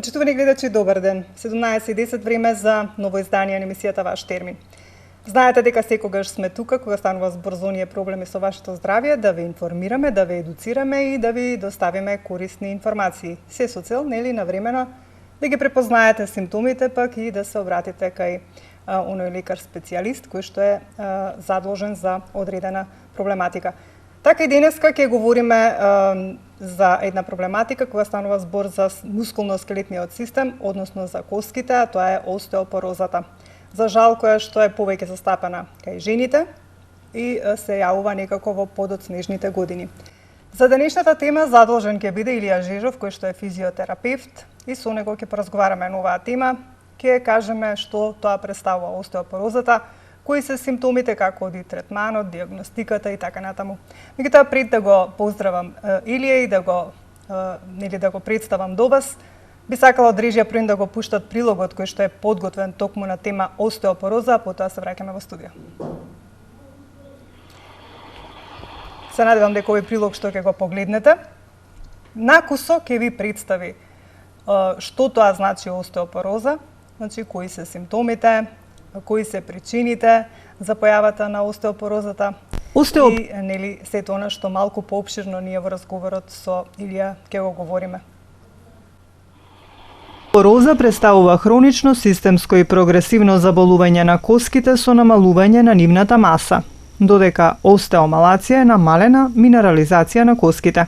Почитувани гледачи, добар ден. 17:10 време за ново издание на емисијата Ваш термин. Знаете дека секогаш сме тука кога станува збор за оние проблеми со вашето здравје, да ве информираме, да ве едуцираме и да ви доставиме корисни информации. Се со цел, нели, навремено да ги препознаете симптомите, пак и да се обратите кај оној лекар специјалист кој што е задолжен за одредена проблематика. Така и денеска ќе говориме за една проблематика кога станува збор за мускулно-скелетниот систем, односно за коските, а тоа е остеопорозата. За жал, која што е повеќе застапена кај жените и се јавува некако во подоцнежните години. За денешната тема задолжен ќе биде Илија Жежов, кој што е физиотерапевт, и со него ќе поразговараме на оваа тема. Ќе кажеме што тоа представува остеопорозата, кои се симптомите, како оди третманот, диагностиката и така натаму. Меѓутоа, пред да го поздравам Илија и да го представам до вас, би сакала од режија првен да го пуштат прилогот кој што е подготвен токму на тема остеопороза, а потоа се враќаме во студио. Се надевам дека овој прилог што ќе го погледнете, накусо ќе ви представи што тоа значи остеопороза, значи кои се симптомите, кои се причините за појавата на остеопорозата и нели сето она што малку поопширно ние во разговорот со Илија ќе го говориме. Остеопороза представува хронично, системско и прогресивно заболување на коските со намалување на нивната маса, додека остеомалација е намалена минерализација на коските.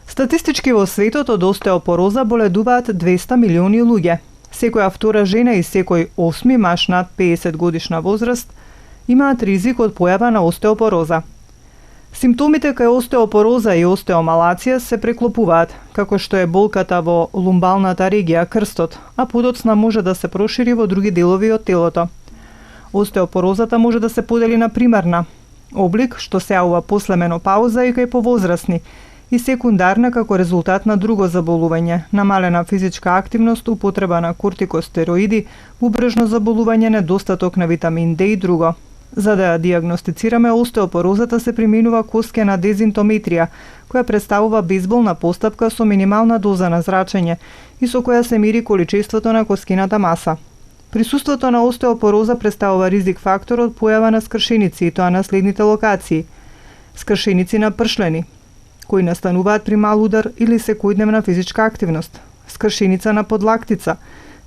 Статистички во светот од остеопороза боледуваат 200 милиони луѓе. Секоја втора жена и секој 8 маж над 50 годишна возраст имаат ризик од појава на остеопороза. Симптомите кај остеопороза и остеомалација се преклопуваат, како што е болката во лумбалната регија, крстот, а подоцна може да се прошири во други делови од телото. Остеопорозата може да се подели на примарна облик, што се јавува после менопауза и кај повозрасни, и секундарна како резултат на друго заболување, намалена физичка активност, употреба на кортикостероиди, убрежно заболување, недостаток на витамин Д и друго. За да ја диагностицираме остеопорозата се применува коскена дезинтометрија, која представува безболна постапка со минимална доза на зрачење и со која се мери количеството на коскината маса. Присуството на остеопороза представува ризик фактор од појава на скршеници, и тоа на следните локации: скршеници на пршлени, кои настануваат при мал удар или секојдневна физичка активност; скршеница на подлактица,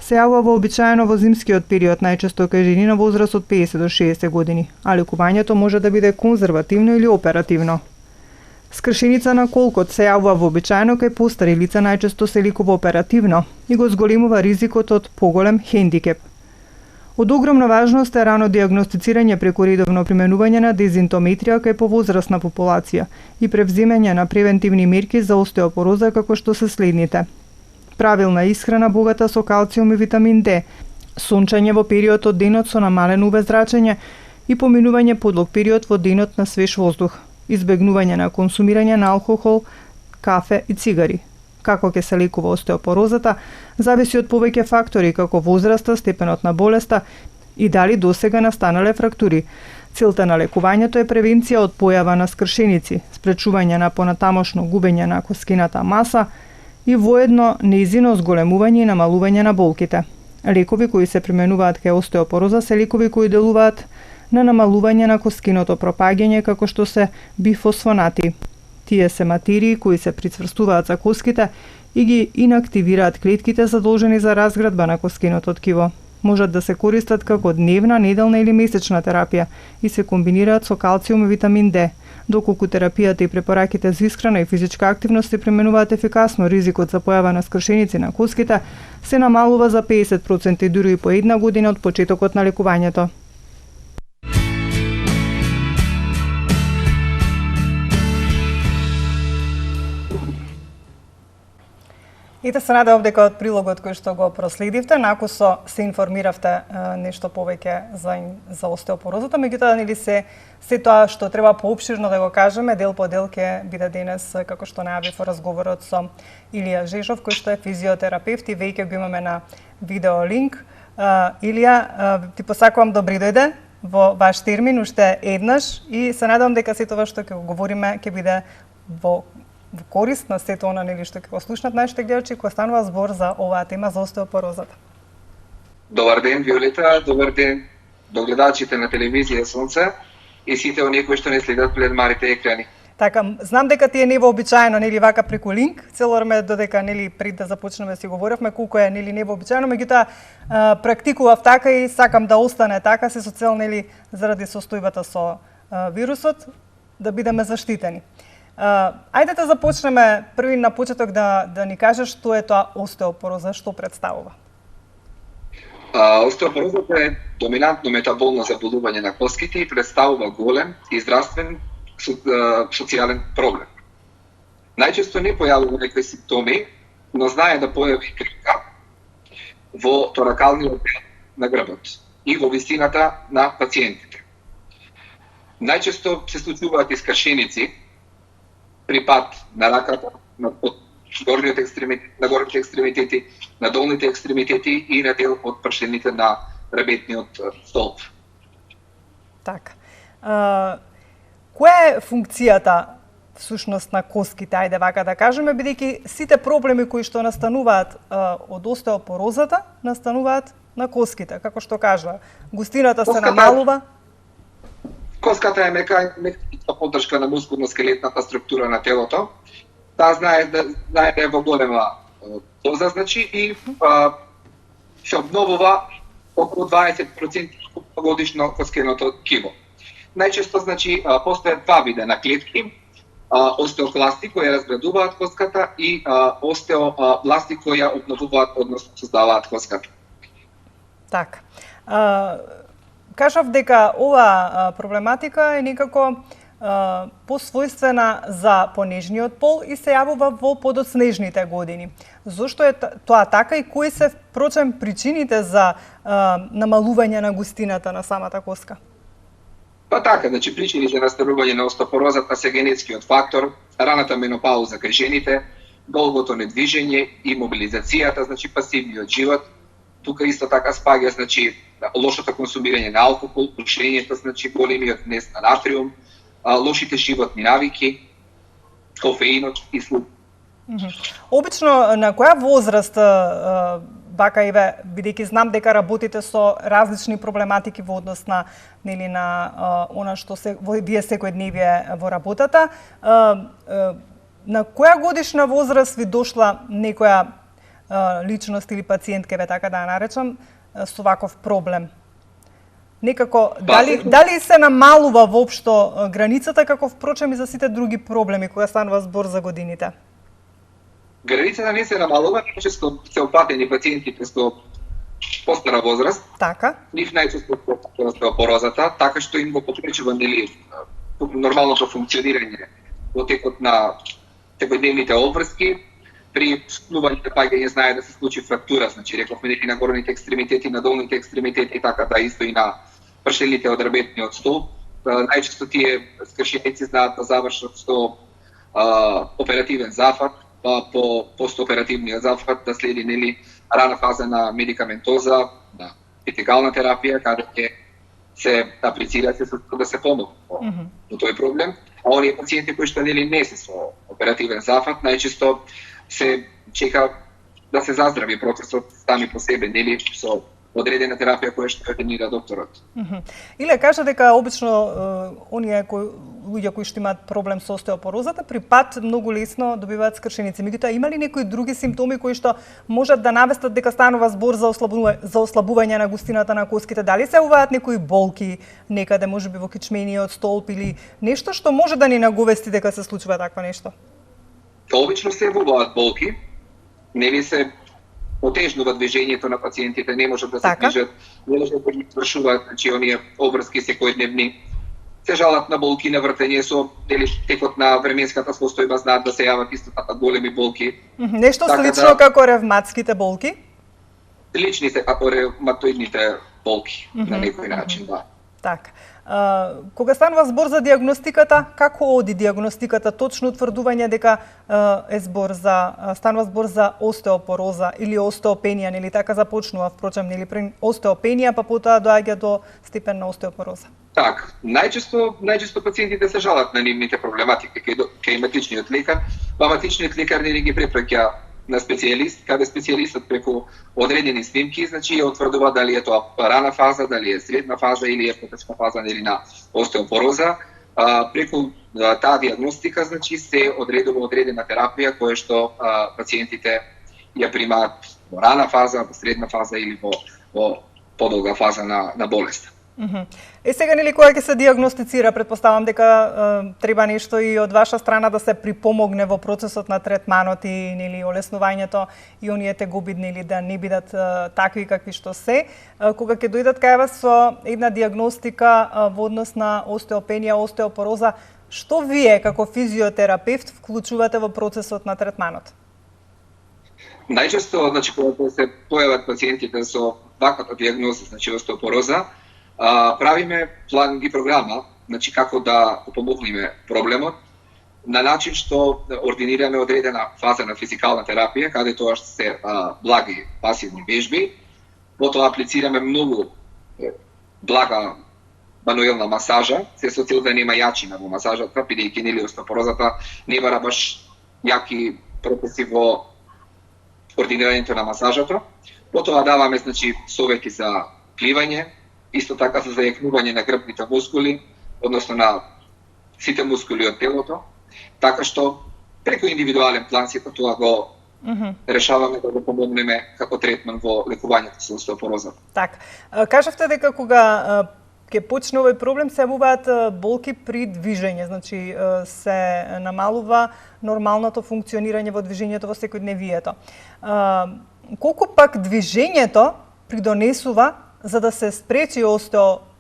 се јавува вообичаено во зимскиот период, најчесто кај жени на возраст од 50 до 60 години, а лекувањето може да биде конзервативно или оперативно. Скршеница на колкот се јавува вообичаено кај постари лица, најчесто се лекува оперативно и го зголемува ризикот од поголем хендикеп. Од огромна важност е рано диагностицирање преку редовно применување на дезинтометрија кај повозрасна популација и превземање на превентивни мерки за остеопороза, како што се следните: правилна исхрана богата со калциум и витамин Д, сончење во период од денот со намалено УВ зрачење и поминување подлог период во денот на свеж воздух, избегнување на консумирање на алкохол, кафе и цигари. Како ќе се лекува остеопорозата, зависи од повеќе фактори, како возраста, степенот на болеста и дали досега настанале фрактури. Целта на лекувањето е превенција од појава на скршеници, спречување на понатамошно губење на коскината маса и воедно нејзино зголемување и намалување на болките. Лекови кои се применуваат кај остеопороза се лекови кои делуваат на намалување на коскиното пропаѓање, како што се бифосфонати. Тие се материи кои се прицврстуваат за коските и ги инактивираат клетките задолжени за разградба на коскиното ткиво. Можат да се користат како дневна, неделна или месечна терапија и се комбинираат со калциум и витамин Д, доколку терапијата и препораките за исхрана и физичка активност се применуваат ефикасно, ризикот за појава на скршеници на коските се намалува за 50% дури и по една година од почетокот на лекувањето. Ете, се надевам дека од прилогот кој што го проследивте, накусо се информиравте нешто повеќе за остеопорозата, меѓутоа нели се тоа што треба поопширно да го кажеме, дел по дел ќе биде денес, како што најавив во разговорот со Илија Жежов, кој што е физиотерапевт и веќе го имаме на видео линк. Илија, ти посакувам добри дојде во ваш термин уште еднаш и се надевам дека се тоа што ќе го говориме ќе биде во во корист на сето она нели што ќе го слушнат нашите гледачи кога станува збор за оваа тема за остеопорозата. Добар ден, Виолета, добар ден до гледачите на телевизија Сонце и сите оние кои што не следат пред малите екрани. Така, знам дека ти е невообичаено, нели, вака преку линк, цело време додека, нели, пред да започнеме да си говоревме колку е, нели, невообичаено, меѓутоа практикував така и сакам да остане така, се со цел, нели, заради состојбата со вирусот, да бидеме заштитени. Ајде да започнеме први на почеток да ни кажеш што е тоа остеопороза, што представува? Остеопорозата е доминантно метаболно заболување на коските и представува голем и здравствен социјален проблем. Најчесто не појавува некои симптоми, но знае да појави крика во торакалниот дел на грбот и во висината на пациентите. Најчесто се случуваат искршеници при пат на раката, на горниот екстремитет, на горните екстремитети, на долните екстремитети и на дел од пршените на ребетниот столб. Така. Која е функцијата всушност на коските, ајде вака да кажеме, бидејќи сите проблеми кои што настануваат од остеопорозата, настануваат на коските, како што кажа. Густината се намалува. Коската е механичка поддршка на мускулно-скелетната структура на телото. Таа знае да е во голема доза, значи, и се обновува околу 20% годишно коскеното кило. Најчесто, значи, постојат два вида на клетки, остеокласти кои разградуваат коската и остеобласти кои ја обновуваат, односно создаваат коската. Така. Кажав дека ова проблематика е некако посвојствена за понежниот пол и се јавува во подоцнежните години. Зошто е тоа така и кои се впрочем причините за намалување на густината на самата коска? Па така, значи причините на настанување на остеопорозата се генетскиот фактор, раната менопауза кај жените, долгото недвижење и мобилизацијата, значи пасивниот живот. Тука исто така спаѓа, значи, лошото консумирање на алкохол, пушењето, значи големиот внес на натриум, лошите животни навики, кофеинот и слуг. Обично на која возраст вака еве, бидејќи знам дека работите со различни проблематики во однос на, нели, на она што се вие секојдневие во работата, на која годишна возраст ви дошла некоја личност или пациент, ке ве така да ја наречам, со ваков проблем? Некако, дали се намалува воопшто границата, како впрочем и за сите други проблеми кога станува збор за годините? Границата не се намалува, често се опатени пациентите со постара возраст. Така. Нив најчесто со остеопорозата, така што им го попречува, нели, нормалното функционирање во текот на секојдневните обврски. При спнување паѓање знае да се случи фрактура, значи рековме нели на горните екстремитети, на долните екстремитети, така да исто и на пршелите од ребетниот столб. Најчесто тие скршеници знаат да завршат со оперативен зафат, па по постоперативниот зафат да следи, нели, рана фаза на медикаментоза, на епитекална терапија, каде ќе се аплицира се да се помогне во тој проблем. А оние пациенти кои што, нели, не се со оперативен зафат, најчесто се чека да се заздрави процесот сами по себе, нели, со одредена терапија која што ординира докторот. Иле кажа дека обично оние луѓе кои што имаат проблем со остеопорозата при пат многу лесно добиваат скршеници. Меѓутоа има ли некои други симптоми кои што можат да навестат дека станува збор за ослабување на густината на коските? Дали се јавуваат некои болки некаде, можеби во кичмениот столб или нешто што може да ни наговести дека се случува такво нешто? Обично се јавуваат болки, нели се отежнува движењето на пациентите, не можат да се движат, не можат да ги извршуваат, значи оние обврски секојдневни. Се жалат на болки, на вртење со текот на временската состојба, знаат да се јават исто така големи болки. Нешто така слично како ревматските болки? Слични се како ревматоидните болки, на некој начин, да. Така. Кога станува збор за диагностиката, како оди диагностиката? Точно утврдување дека станува збор за остеопороза или остеопенија, нели така започнува впрочем, нели при остеопенија, па потоа доаѓа до степен на остеопороза. Така, најчесто пациентите се жалат на нивните проблематики кај ематичниот лекар, маматичниот лекар нели ги препраќа на специјалист, каде специјалистот преку одредени снимки, значи ја утврдува дали е тоа рана фаза, дали е средна фаза или е поточна фаза нели на остеопороза. Преку таа диагностика, значи се одредува одредена терапија која што пациентите ја примаат во рана фаза, во средна фаза или во подолга фаза на болест. Сега нели кога ќе се диагностицира, претпоставам дека треба нешто и од ваша страна да се припомогне во процесот на третманот и нели олеснувањето и оние тегоби нели да не бидат такви какви што се. Кога ќе дојдат кај вас со една диагностика во однос на остеопенија, остеопороза, што вие како физиотерапевт вклучувате во процесот на третманот? Најчесто, значи, кога се појават пациентите со ваква диагноза, значи остеопороза, правиме план и програма, значи како да помогнеме проблемот, на начин што ординираме одредена фаза на физикална терапија, каде тоа што се благи пасивни вежби, потоа аплицираме многу блага мануелна масажа, се со цел да нема јачина во масажата, бидејќи нели остеопорозата не бара баш јаки процеси во ординирањето на масажата. Потоа даваме значи совети за пливање, исто така за зајакнување на грбните мускули, односно на сите мускули од телото, така што преку индивидуален план сето тоа го решаваме да го помогнеме како третман во лекувањето со остеопороза. Так, кажавте дека кога ќе почне овој проблем се јавуваат болки при движење, значи се намалува нормалното функционирање во движењето во секојдневието. Колку пак движењето придонесува за да се спречи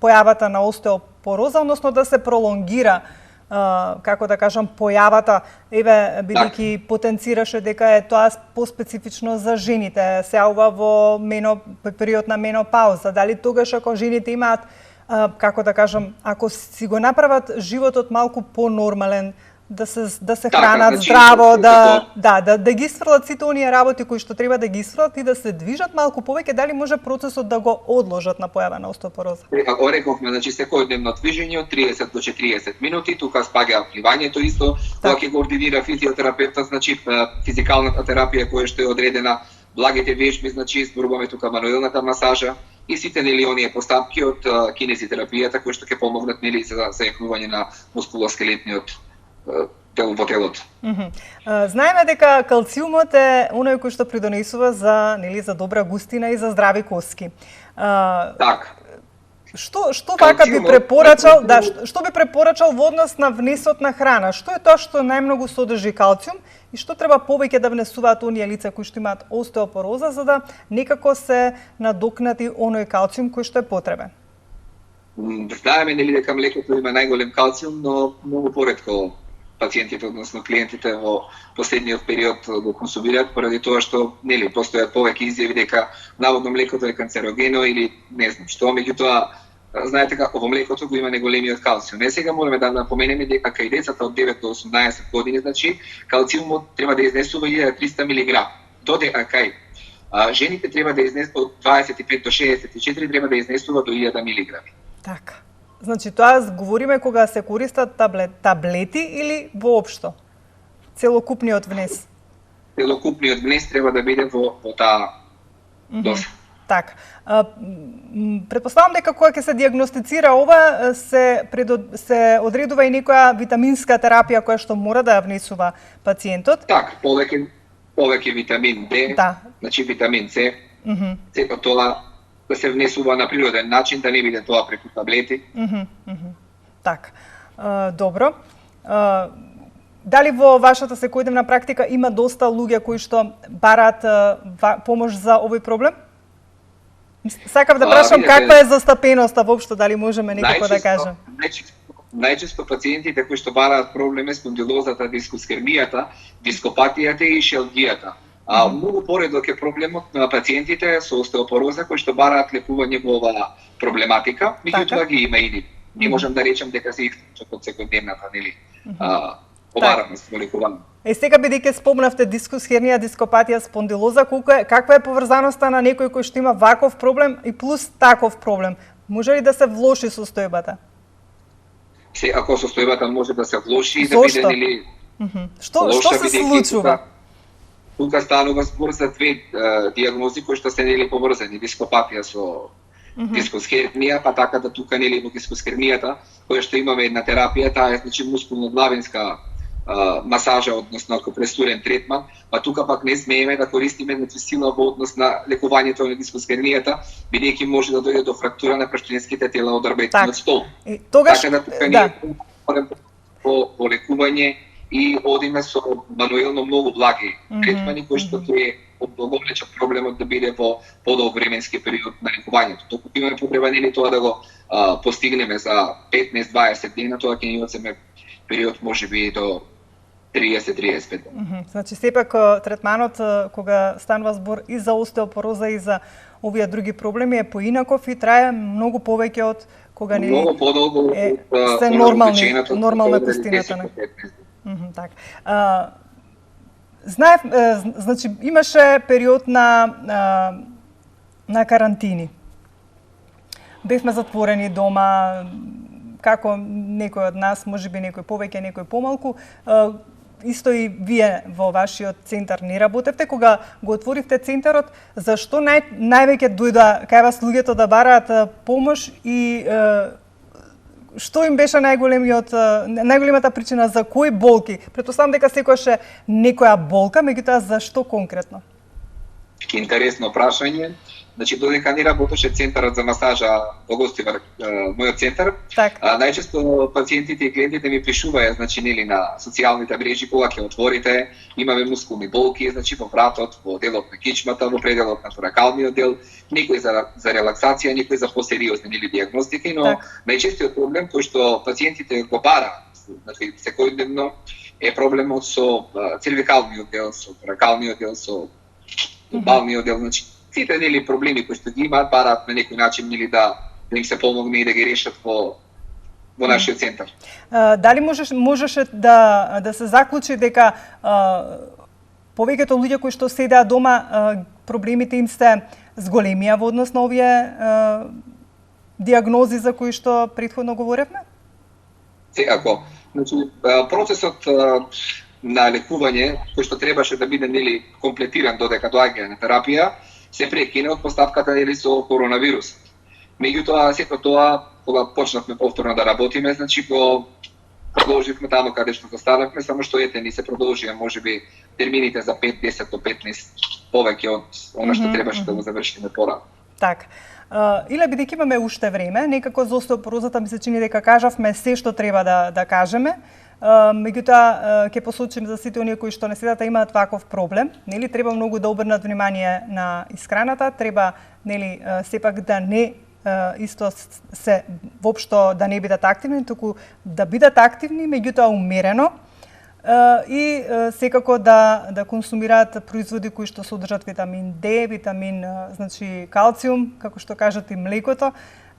појавата на остеопороза, односно да се пролонгира, како да кажам, појавата, бидејќи потенцираше дека е тоа поспецифично за жените, се јавува во период на менопауза. Дали тогаш ако жените имаат, како да кажам, ако си го направат животот малку понормален, да се хранат здраво, да ги сврлат сите оние работи кои што треба да ги сврлат и да се движат малку повеќе, дали може процесот да го одложат на појава на остеопороза? Како рековме, значи секојдневно движење од 30 до 40 минути, тука спаѓа пливањето исто, тоа ќе го ординира физиотерапевтот, значи физикалната терапија која што е одредена, благите вежби, значи зборуваме тука мануелната масажа и сите нели оние постапки од кинезитерапијата кои што ќе помогнат нели за зајакнување на мускулоскелетниот дел во телото. Знаеме дека калциумот е оној кој што придонесува за добра густина и за здрави коски. Так. Што вака би препорачал, што би препорачал во однос на внесот на храна? Што е тоа што најмногу содржи калциум и што треба повеќе да внесуваат оние лица кои што имаат остеопороза за да некако се надокнати оној калциум кој што е потребен? Знаеме нели дека млекото има најголем калциум, но многу поретко пациентите, односно клиентите во последниот период го консумираат поради тоа што нели постојат повеќе изјави дека наводно млекото е канцерогено или не знам што, меѓутоа знаете како во млекото го има најголемиот калциум. Сега мораме да напоменеме дека кај децата од 9 до 18 години, значи калциумот треба да изнесува 1300 мг. Додека кај жените треба да изнесува од 25 до 64 треба да изнесува до 1000 мг. Така. Значи тоа говориме кога се користат таблети или воопшто? Целокупниот внес? Целокупниот внес треба да биде во таа доза. Така. Претпоставам дека кога ќе се диагностицира ова, се одредува и некоја витаминска терапија која што мора да ја внесува пациентот. Така, повеќе витамин D, значи витамин С, сето тоа да се внесува на природен начин, да не биде тоа преку таблети. Така. Добро. Дали во вашата секојдневна практика има доста луѓе кои што бараат помош за овој проблем? Сакав да прашам каква е застапеноста воопшто, дали можеме некако да кажем? Најчесто пациентите кои што бараат проблеми спондилозата, дискосхернијата, дископатијата и шелгијата. Многу поредок е проблемот на пациентите со остеопороза кои што бараат лекување во оваа проблематика, меѓутоа ги има и не можам да речам дека се исклучок од секојдневната нели побараност во лекување. Сега бидејќи спомнавте дискосхернија, дископатија, спондилоза, каква е поврзаноста на некој кој што има ваков проблем и плюс таков проблем? Може ли да се влоши состојбата? Ако состојбата може да се влоши и да биде нели Што се случува? Тука станува збор за две диагнози кои што се нели поврзани, дископатија со дискосхернија, па така да тука нели во дискосхернијата, која што имаме една терапија, таа е значи мускулно-главинска масажа, односно акупресурен третман, па тука пак не смееме да користиме сила во однос на лекувањето на дискосхернијата, бидејќи може да дојде до фрактура на прштенските тела од работниот стол. Тогаш, така да тука ние по лекување и одиме со мануелно многу благи третмани кои што ќе одголемечат проблемот да биде во подолг временски период на лекувањето. Току имаме потреба нели тоа да го постигнеме за 15-20 дена, тоа ќе ни одземе период можеби до 30-35 дена. Значи сепак третманот кога станува збор и за остеопороза и за овие други проблеми е поинаков и трае многу повеќе од кога нели многу подолго се нормална костината на. Така. Знаев, значи имаше период на карантини. Бевме затворени дома, како некој од нас, можеби некој повеќе, некој помалку. Исто и вие во вашиот центар не работевте. Кога го отворивте центарот, зашто највеќе дојда кај вас луѓето да бараат помош и што им беше најголемата причина, за кои болки? Претпоставам дека секогаш е некоја болка, меѓутоа зашто конкретно? Интересно прашање. Значи, додека не работеше центарот за масажа во Гостивар, мојот центар, најчесто пациентите и клиентите ми пишуваат, значи, нели на социјалните мрежи кога ќе отворите, имаме мускулни болки, значи во вратот, во делот на кичмата, во пределот на торакалниот дел, некој за релаксација, некој за посериозни нели диагностики, но најчестиот проблем кој што пациентите го бараат, значи секојдневно, е проблемот со цервикалниот дел, со торакалниот дел, со лобалниот дел, значи сите нели проблеми кои што ги имаат бараат на некој начин нели да им се помогне и да ги решат во нашиот центар. Дали можеше да се заклучи дека повеќето луѓе кои што седеа дома проблемите им се зголемија во однос на овие диагнози за кои што претходно говоревме? Секако. Значи процесот на лекување кој што требаше да биде нели комплетиран додека доаѓа на терапија се прекина од поставката нели со коронавирусот. Меѓутоа сето тоа кога почнавме повторно да работиме, значи го продолживме таму каде што застанавме, само што ете ни се продолжија можеби термините за 5-10 до 15 повеќе од она што требаше да го завршиме порано. Така. Иле бидејќи имаме уште време, некако за остеопорозата ми се чини дека кажавме се што треба да кажеме. Меѓутоа ќе посочим за сите оние кои што не седат имаат ваков проблем, нели треба многу да обрнат внимание на исхраната, треба нели сепак да не исто се воопшто да не бидат активни, туку да бидат активни, меѓутоа умерено и секако да консумираат производи кои што содржат витамин D, витамин значи калциум, како што кажат и млекото,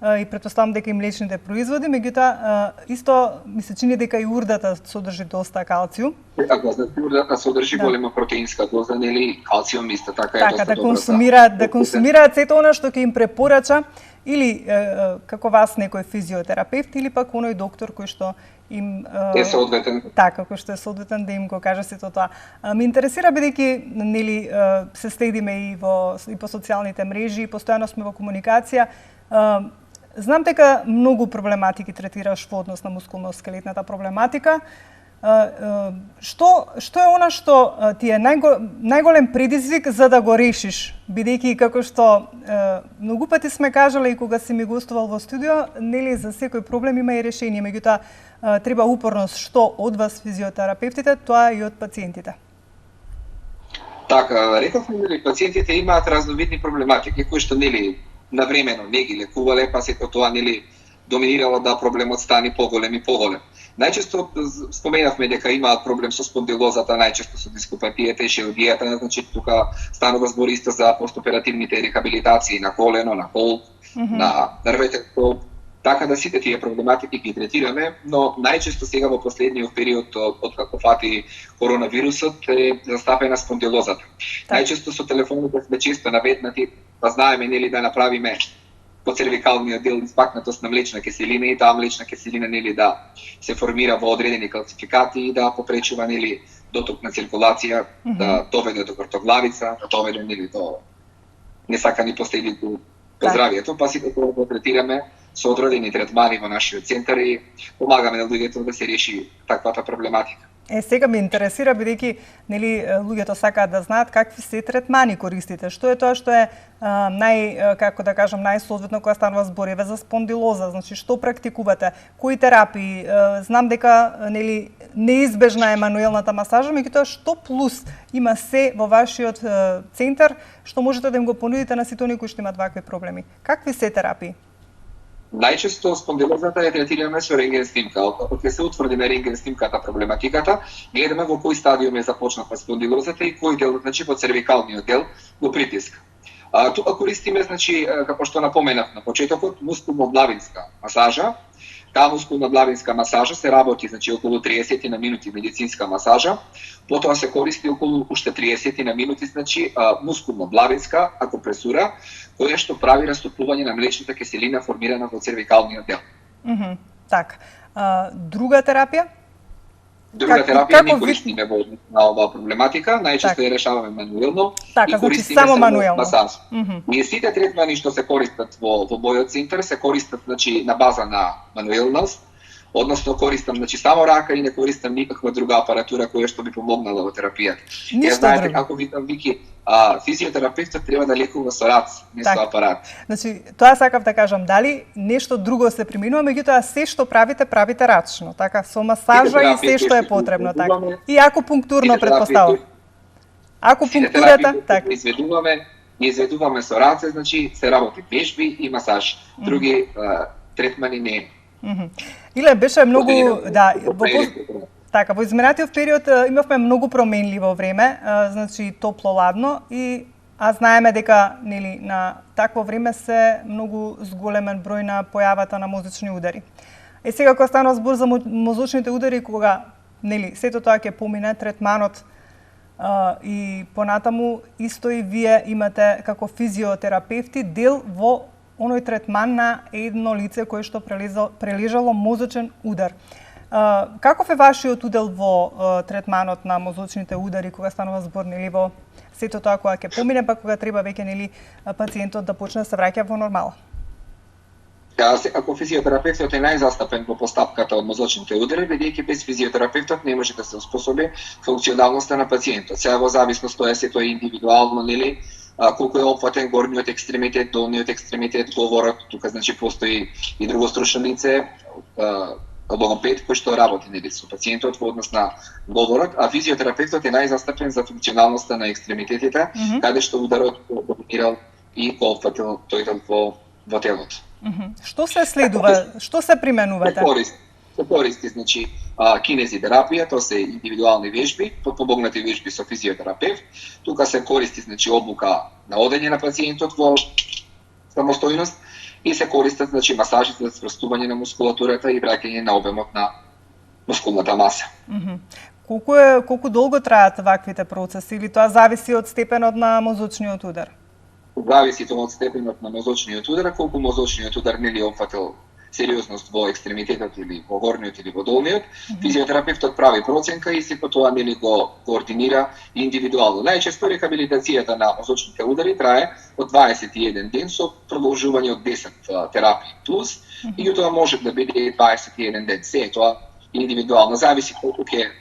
и претпоставам дека и млечните производи, меѓутоа исто ми се чини дека и урдата содржи доста калциум. Така, значи урдата содржи голема протеинска доза, нели калциум исто така е доста добра. Да консумираат сето она што ќе им препорача или како вас некој физиотерапевт или пак оној доктор кој што им е соодветен. Така, кој што е соодветен да им го каже сето тоа. Ме интересира бидејќи нели се следиме и по социјалните мрежи, постојано сме во комуникација. Знам дека многу проблематики третираш во однос на мускулно-скелетната проблематика. Што е она што ти е најголем предизвик за да го решиш? Бидејќи како што многу пати сме кажале и кога си ми гостувал во студио, нели за секој проблем има и решение, меѓутоа треба упорност што од вас физиотерапевтите, тоа и од пациентите. Така, рековме нели пациентите имаат разновидни проблематики кои што нели навремено не ги лекувале, па сето тоа нели доминирало да проблемот стане поголем и поголем. Најчесто споменавме дека имаат проблем со спондилозата, најчесто со дископатијата и шеодијата, значи тука станува збор исто за постоперативните рехабилитации на колено, на кол, на рвете, така да сите тие проблематики ги третираме, но најчесто сега во последниот период од како фати коронавирусот е застапена спондилозата. Најчесто со телефоните сме често наведнати, па знаеме нели да направиме во цервикалниот дел испакнатост на млечна киселина и таа млечна киселина нели да се формира во одредени калцификати и да попречува нели доток на циркулација, да доведе до вртоглавица, да доведе нели до несакани последици по здравието, па сите тоа го третираме со одредени третмани во нашиот центар и помагаме на луѓето да се реши таквата проблематика. Сега ме интересира, бидејќи нели луѓето сакаат да знаат какви се третмани користите. Што е тоа што е како да кажам, најсоодветно кога станува збор за спондилоза, значи што практикувате, кои терапии? Знам дека нели неизбежна е мануелната масажа, меѓутоа што плюс има се во вашиот центар што можете да им го понудите на сите оние кои што имаат вакви проблеми? Какви се терапии? Најчесто спондилозата ја третираме со рентген снимка. Ако ќе се утврди на рентген снимката проблематиката, гледаме во кој стадиум е започната спондилозата и кој дел, значи во цервикалниот дел, го притиска. Тука користиме, значи, како што напоменав на почетокот, мускулно-главинска масажа. Таа мускулно-главинска масажа се работи, значи, околу 30 на минути медицинска масажа, потоа се користи околу уште 30 на минути, значи, мускулно-главинска акупресура, која што прави растопување на млечната киселина формирана во цервикалниот дел. Так. Друга терапија? Друга терапија не користиме во на оваа проблематика, најчесто ја решаваме мануелно и користиме само масаж. Ние сите третмани што се користат во мојот центар се користат, значи, на база на мануелност, односно користам, значи, само рака и не користам никаква друга апаратура која што би помогнала во терапијата. Ја знаете како викам Вики, физиотерапевтот треба да лекува со раце, не со апарат. Значи, тоа сакав да кажам, дали нешто друго се преминува, меѓутоа се што правите рачно, така, со масажа и се што е потребно, така. И акупунктурно претпоставувам. Акупунктурата, така. Ние изведуваме со раце, значи се работи вежби и масаж. Други третмани не. Иле беше многу, така, во изминатиот период имавме многу променливо време, значи топло-ладно и знаеме дека нели на такво време се многу зголемен број на појавата на мозочни удари. Сега кога станува збор за мозочните удари, кога нели сето тоа ќе помине третманот и понатаму исто и вие имате како физиотерапевти дел во оној третман на едно лице кое што прележало мозочен удар. Каков е вашиот удел во третманот на мозочните удари кога станува збор нели во сето тоа кога ќе помине, па кога треба веќе нели пациентот да почне да се враќа во нормала? Ако физиотерапевтот е најзастапен во постапката од мозочните удари, бидејќи без физиотерапевтот не може да се успособи функционалноста на пациентот. Сега во зависност тоа сето е индивидуално, нели, колку е опфатен горниот екстремитет, долниот екстремитет, говорот, тука значи постои и друго стручно лице, логопед кој што работи нели со пациентот во однос на говорот, а физиотерапевтот е најзастапен за функционалноста на екстремитетите, каде што ударот го доминирал и го опфатил тој во телото. Што се следува? Што се применувате? Се користи, значи, кинезитерапија, тоа се индивидуални вежби, подпомогнати вежби со физиотерапевт. Тука се користи, значи, обука на одење на пациентот во самостојност и се користат, значи, масажите за сврстување на мускулатурата и враќање на обемот на мускулната маса. Колку долго траат ваквите процеси или тоа зависи од степенот на мозочниот удар? Зависи тоа од степенот на мозочниот удар, колку мозочниот удар нели опфатил сериозност во екстремитетот или во горниот или во долниот, физиотерапевтот прави проценка и сето тоа нели го координира индивидуално. Најчесто рехабилитацијата на мозочните удари трае од 21 ден со продолжување од 10 терапии плюс, и тоа може да биде 21 ден. Се тоа индивидуално зависи колку ќе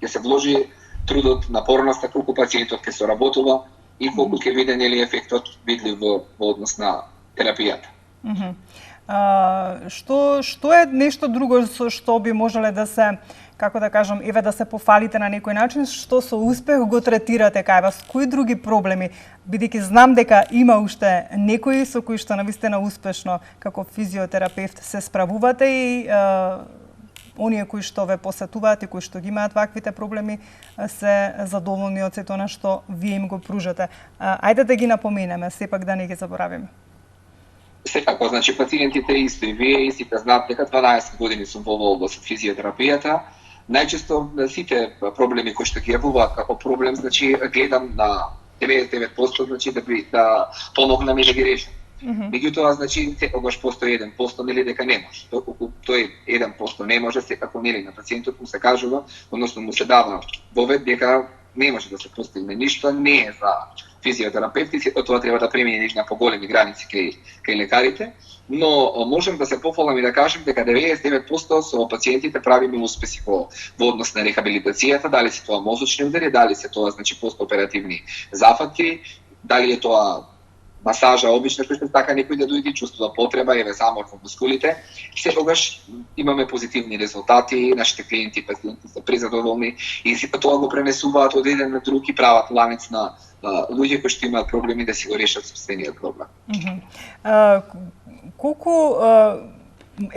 се вложи трудот, напорноста, колку пациентот ќе се работува и колку ќе биде нели ефектот видлив во однос на терапијата. Што е нешто друго со што би можеле да се, како да кажам, да се пофалите на некој начин, што со успех го третирате кај вас? Кои други проблеми? Бидејќи знам дека има уште некои со кои што навистина успешно како физиотерапевт се справувате и оние кои што ве посетуваат и кои што ги имаат ваквите проблеми се задоволни од сето она што вие им го пружате. Ајде да ги напоменеме, сепак да не ги заборавиме. Секако, значи пациентите исто и вие и сите знаат дека 12 години сум во област физиотерапијата. Најчесто сите проблеми кои што ги јавуваат како проблем, значи гледам на 99%, значи да помогнам и да ги решам. Меѓутоа, значи, секогаш постои 1%, нели, дека не може. Доколку тој 1% не може, секако, нели, на пациентот му се кажува, односно му се дава вовед дека не може да се постигне ништо, не е за физиотерапевти, сето тоа треба да премине на поголеми граници кај лекарите, но можем да се пофалам и да кажем дека 99% со пациентите правиме успеси во однос на рехабилитацијата, дали се тоа мозочни удари, дали се тоа, значи, постоперативни зафати, дали е тоа масажа обична, што така некој да дојде чувствува потреба, еве замор во мускулите, секогаш имаме позитивни резултати, нашите клиенти и пациенти се презадоволни и сите тоа го пренесуваат од еден на друг и прават ланец на луѓе кои што имаат проблеми да си го решат собствениот проблем. Колку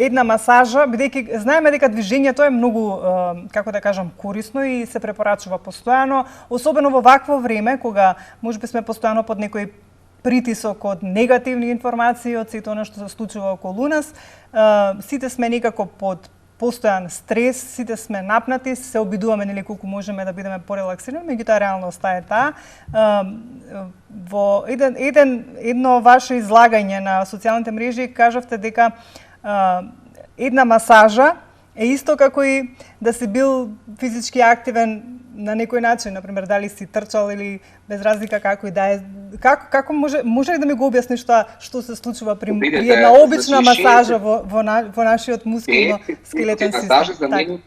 една масажа, бидејќи знаеме дека движењето е многу, како да кажам, корисно и се препорачува постојано, особено во вакво време кога можеби сме постојано под некој притисок од негативни информации, од сето она што се случува околу нас. Сите сме некако под постојан стрес, сите сме напнати, се обидуваме нели колку можеме да бидеме порелаксирани, меѓутоа реалноста е таа. Во едно ваше излагање на социјалните мрежи кажавте дека една масажа е исто како и да си бил физички активен на некој начин, например, дали си трчал или без разлика како и да е. Како може ли да ми го објасниш тоа што се случува при една обична масажа во нашиот мускулно-скелетен систем? Масажа за него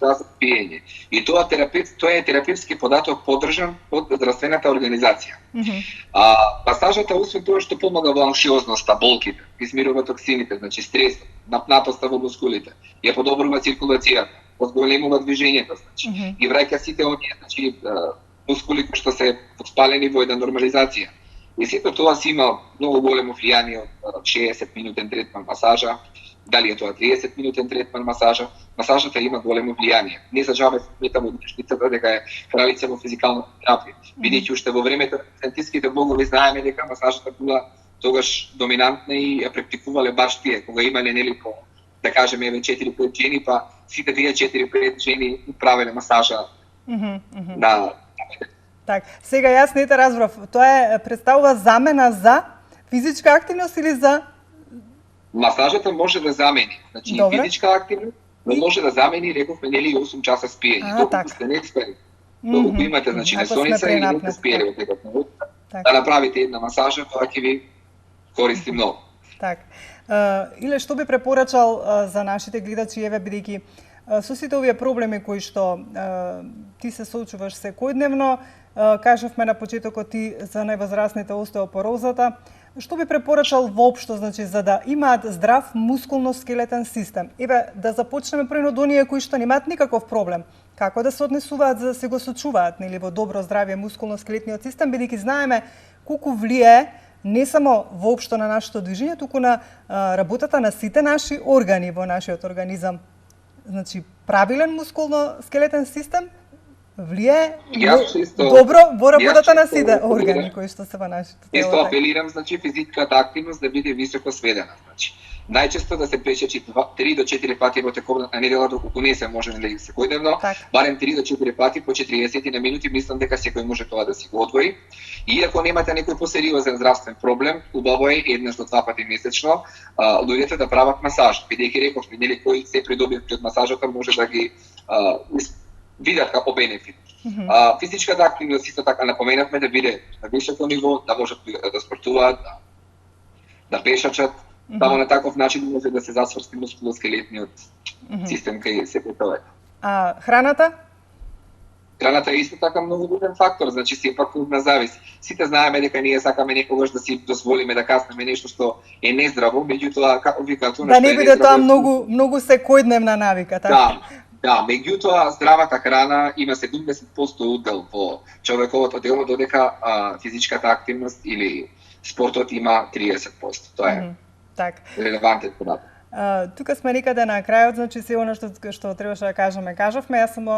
за пиење. И тоа е терапевски податок поддржан од здравствената организација. Масажата освен тоа што помага во анксиозноста, болките, измирува токсините, значи стресот, напноста во мускулите, ја подобрува циркулацијата, позголемува движењето, значи, и враќа сите оние, значи, мускули кои што се воспалени во една нормализација. И сето тоа си има многу големо влијание од 60 минутен третман масажа, дали е тоа 30 минутен третман масажа. Масажата има големо влијание. Не за џабе сметаме утешницата дека е кралица во физикална терапија. Бидејќи уште во времето на сантиските богови знаеме дека масажата била тогаш доминантна и ја практикувале баш тие, кога имале нели по да кажеме еве 4-5 жени, па сите тие 4-5 жени правеле масажа на. Так, сега јас не те разбрав. Тоа е представува замена за физичка активност или за масажата може да замени, значи физичка активност, но може да замени, рековме, нели 8 часа спиење. Доколку сте не спали, доколку имате, значи, несоница или не спиеле во текот на ноќта, да направите една масажа, тоа ќе ви користи многу. Так. Иле што би препорачал за нашите гледачи, еве бидејќи со сите овие проблеми кои што ти се соочуваш секојдневно, кажавме на почетокот ти за највозрасните остеопорозата, што би препорачал воопшто, значи, за да имаат здрав мускулно-скелетен систем? Еве, да започнеме прво од оние кои што немаат никаков проблем. Како да се однесуваат за да се го сочуваат, нели, во добро здравје мускулно-скелетниот систем, бидејќи знаеме колку влијае не само воопшто на нашето движење, туку на работата на сите наши органи во нашиот организам. Значи, правилен мускулно-скелетен систем влијае добро во работата на сите органи кои што се во нашето тело. Исто апелирам, значи, физичката активност да биде високо сведена. Значи, најчесто да се пешачи 3 до 4 пати во тековната недела, доколку не се може нели секојдневно, барем 3 до 4 пати по 40 на минути, мислам дека секој може тоа да си го одвои. И ако немате некој посериозен здравствен проблем, убаво е еднаш до 2 пати месечно луѓето да прават масаж. Бидејќи рековме, нели, кои се придобивки од масажата може да ги видат како бенефит. Физичката активност исто така напоменавме да биде на високо ниво, да можат да спортуваат, да пешачат, само на таков начин може да се засврсти мускулоскелетниот систем кај секој човек. Храната? Храната е исто така многу битен фактор, значи сепак на зависи. Сите знаеме дека ние сакаме некогаш да си дозволиме да каснеме нешто што е нездраво, меѓутоа како ви кажувам, да не биде тоа многу секојдневна навика, така? Да, меѓутоа здравата храна има 70% удел во човековото тело, додека физичката активност или спортот има 30%. Тоа е релевантен податок. Тука сме некаде на крајот, значи се она што требаше да кажеме, кажавме. Јас само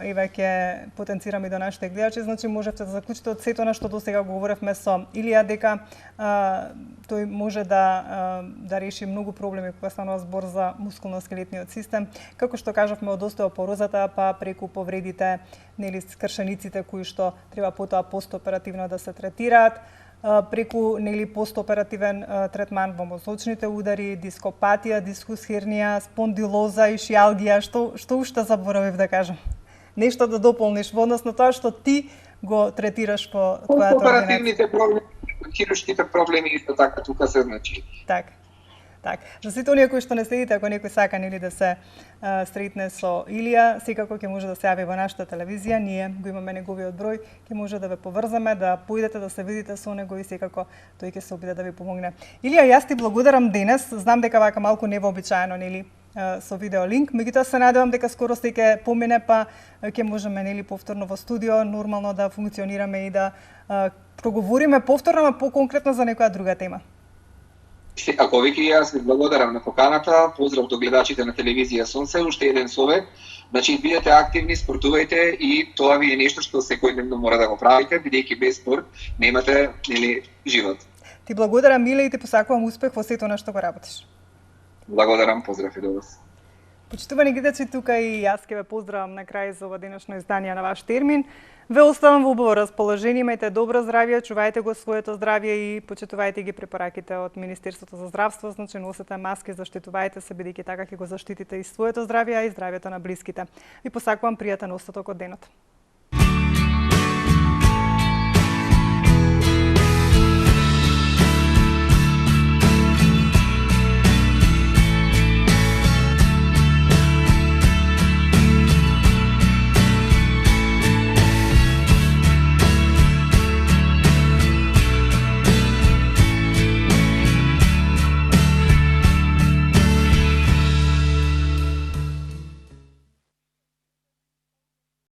еве ќе потенцирам и до нашите гледачи, значи можевте да заклучите од сето што досега говоревме со Илија дека тој може да реши многу проблеми кога станува збор за мускулно-скелетниот систем, како што кажавме од остеопорозата па преку повредите, нели скршениците кои што треба потоа постоперативно да се третираат. преку постоперативен третман во мозочните удари, дископатија, дискус хернија, спондилоза, ишиалгија, што уште заборавив да кажам? Нешто да дополниш во однос на тоа што ти го третираш по твојата ординација? Оперативните проблеми, хируршките проблеми исто така тука се значи. Так. За сите оние кои што не следите, ако некој сака да се сретне со Илија, секако ќе може да се јави во нашата телевизија, ние го имаме неговиот број, ќе може да ве поврзаме, да поидете да се видите со него и секако тој ќе се обиде да ви помогне. Илија, јас ти благодарам денес, знам дека вака малку невообичаено, со видеолинк, меѓутоа се надевам дека скоро се ќе помине, па ќе можеме повторно во студио нормално да функционираме и да проговориме повторно, по-конкретно за некоја друга тема. Ако веќе јас ви благодарам на поканата, поздрав до гледачите на телевизија Сонце, уште еден совет, значи бидете активни, спортувајте и тоа ви е нешто што секојдневно мора да го правите, бидејќи без спорт немате живот. Ти благодарам, Миле, и ти посакувам успех во сето на што го работиш. Благодарам, поздрав и до вас. Почитувани гледачи, тука и јас ќе ве поздравам на крај за ова денешно издание на Ваш термин. Ве оставам во убаво расположение, имајте добро здравје, чувајте го своето здравје и почитувајте ги препораките од Министерството за здравство, значи носете маски, заштитувајте се, бидејќи така ќе го заштитите и своето здравје, а и здравјето на блиските. Ви посакувам пријатен остаток од денот.